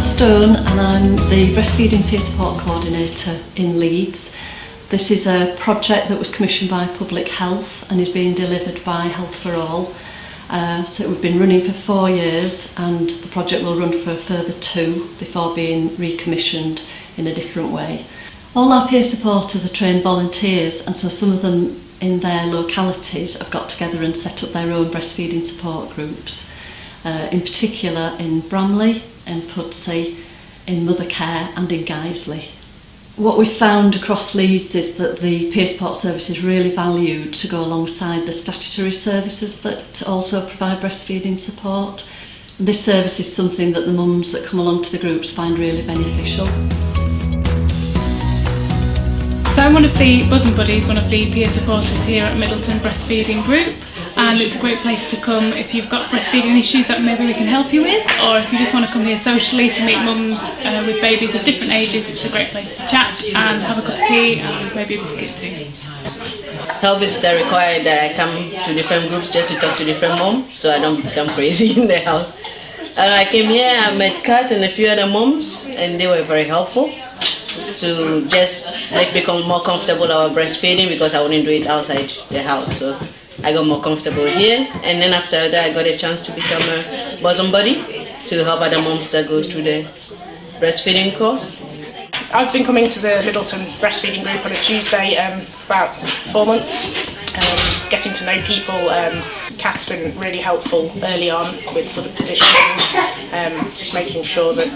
Stone and I'm the Breastfeeding Peer Support Coordinator in Leeds. This is a project that was commissioned by Public Health and is being delivered by Health for All. So we've been running for 4 years and the project will run for a further 2 before being recommissioned in a different way. All our peer supporters are trained volunteers, and so some of them in their localities have got together and set up their own breastfeeding support groups. In particular in Bramley, in Pudsey, in Mothercare and in Guiseley. What we've found across Leeds is that the peer support service is really valued to go alongside the statutory services that also provide breastfeeding support. This service is something that the mums that come along to the groups find really beneficial. So I'm one of the Bosom Buddies, one of the peer supporters here at Middleton Breastfeeding Group, and it's a great place to come if you've got breastfeeding issues that maybe we can help you with, or if you just want to come here socially to meet mums with babies of different ages. It's a great place to chat and have a cup of tea and maybe a biscuit too. Health visitor required that I come to different groups just to talk to different moms, so I don't become crazy in the house. I came here, I met Kat and a few other moms, and they were very helpful to just make me more comfortable about breastfeeding, because I wouldn't do it outside the house. So I got more comfortable here, and then after that I got a chance to become a Bosom Buddy to help other moms that go through the breastfeeding course. I've been coming to the Middleton Breastfeeding Group on a Tuesday for about 4 months, getting to know people. Kat's been really helpful early on with sort of positioning, just making sure that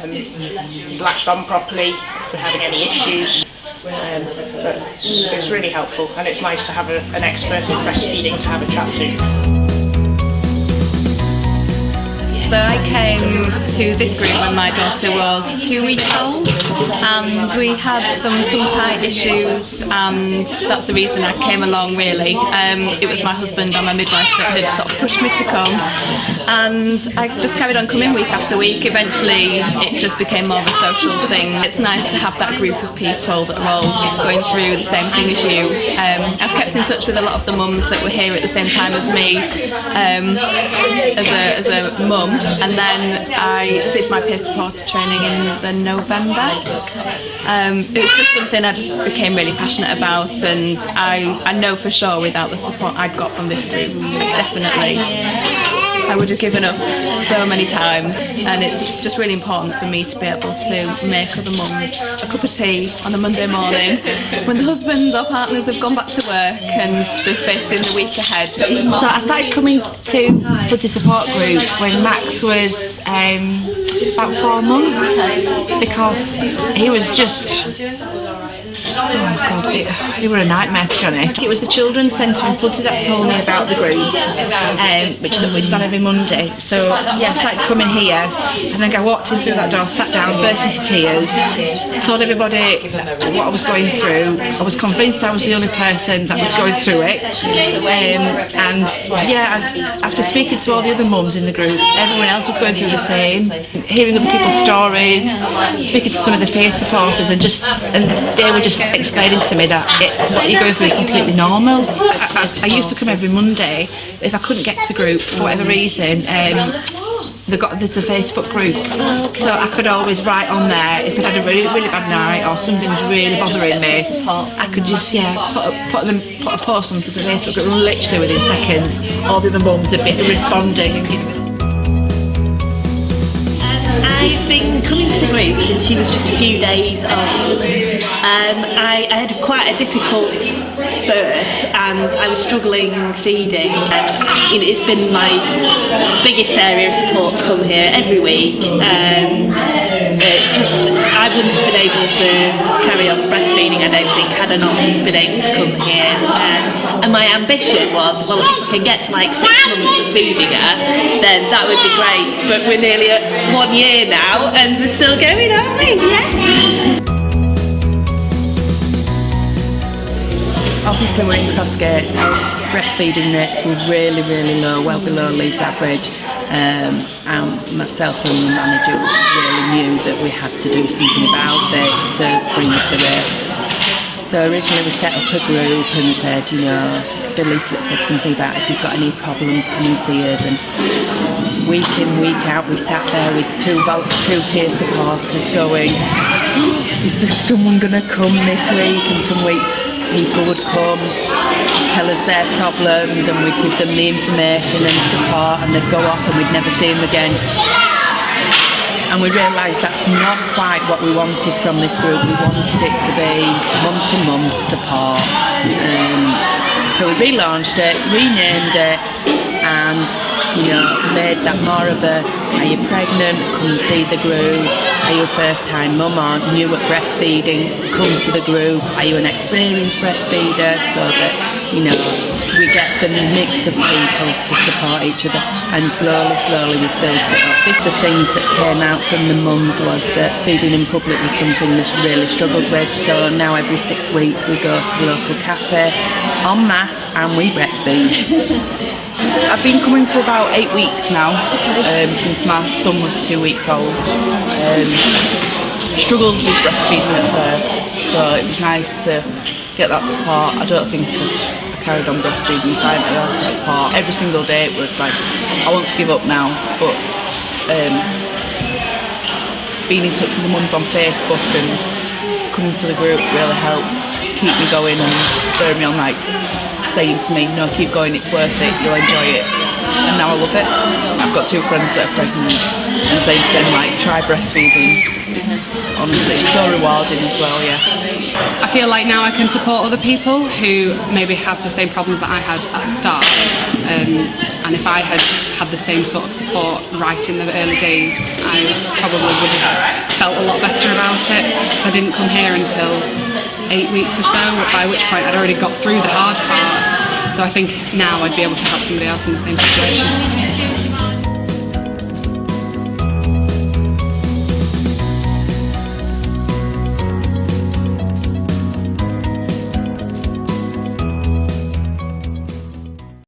he's latched on properly if we're having any issues. But it's really helpful, and it's nice to have an expert in breastfeeding to have a chat to. So I came to this group when my daughter was 2 weeks old, and we had some tongue-tie issues, and that's the reason I came along really. It was my husband and my midwife that had sort of pushed me to come, and I just carried on coming week after week. Eventually it just became more of a social thing. It's nice to have that group of people that are all going through the same thing as you. I've kept in touch with a lot of the mums that were here at the same time as me as a mum. And then I did my peer supporter training in the November. It was just something I just became really passionate about, and I know for sure without the support I'd got from this group, definitely I would have given up so many times. And it's just really important for me to be able to make other mums a cup of tea on a Monday morning when the husbands or partners have gone back to work and they're facing the week ahead. So I started coming to the support group when Max was about 4 months, because he was just, oh God, it were a nightmare, to be honest. It was the Children's Centre in Pudsey that told me about the group, which is on every Monday. So yeah, I started coming here, and then I walked in through that door, sat down, burst into tears, told everybody what I was going through. I was convinced I was the only person that was going through it. And yeah, after speaking to all the other mums in the group, everyone else was going through the same. Hearing other people's stories, speaking to some of the peer supporters, and they were just explaining to me that what you're going through is completely normal. I used to come every Monday. If I couldn't get to group for whatever reason, there's a Facebook group, so I could always write on there if I'd had a really, really bad night or something was really bothering me. I could just put a post onto the Facebook group, and literally within seconds all the other mums would be responding. I've been coming to the group since she was just a few days old. I had quite a difficult birth, and I was struggling feeding. It's been my biggest area of support to come here every week. I wouldn't have been able to carry on breastfeeding, I don't think, had I not been able to come here. And my ambition was, well, if I can get to like 6 months of feeding her, then that would be great. But we're nearly at 1 year now, and we're still going, aren't we? Yes! Obviously we're in Crossgates, our breastfeeding rates were really, really low, well below Leeds average, and myself and the manager really knew that we had to do something about this to bring up the rates. So originally we set up a group and said, the leaflet said something about if you've got any problems, come and see us. And week in, week out, we sat there with two peer supporters going, is there someone going to come this week? And some weeks people would come, tell us their problems, and we'd give them the information and support, and they'd go off and we'd never see them again. And we realised that's not quite what we wanted from this group. We wanted it to be month-to-month support. So we relaunched it, renamed it, and made that more of a, are you pregnant, come and see the group, are you a first time mum or new at breastfeeding, come to the group, are you an experienced breastfeeder, so that we get the mix of people to support each other, and slowly we've built it up. The things that came out from the mums was that feeding in public was something they really struggled with, so now every 6 weeks we go to the local cafe en masse and we breastfeed. I've been coming for about 8 weeks now, since my son was 2 weeks old. Struggled with breastfeeding at first, so it was nice to get that support. I don't think I carried on breastfeeding fine without the support. Every single day it was like, I want to give up now, but being in touch with the mums on Facebook and coming to the group really helped to keep me going and spur me on, like saying to me, no, keep going, it's worth it, you'll enjoy it. And now I love it. I've got 2 friends that are pregnant and saying to them, like, try breastfeeding. Honestly, it's so rewarding as well, yeah. I feel like now I can support other people who maybe have the same problems that I had at the start. And if I had had the same sort of support right in the early days, I probably would have felt a lot better about it. I didn't come here until 8 weeks or so, by which point I'd already got through the hard part. So I think now I'd be able to help somebody else in the same situation.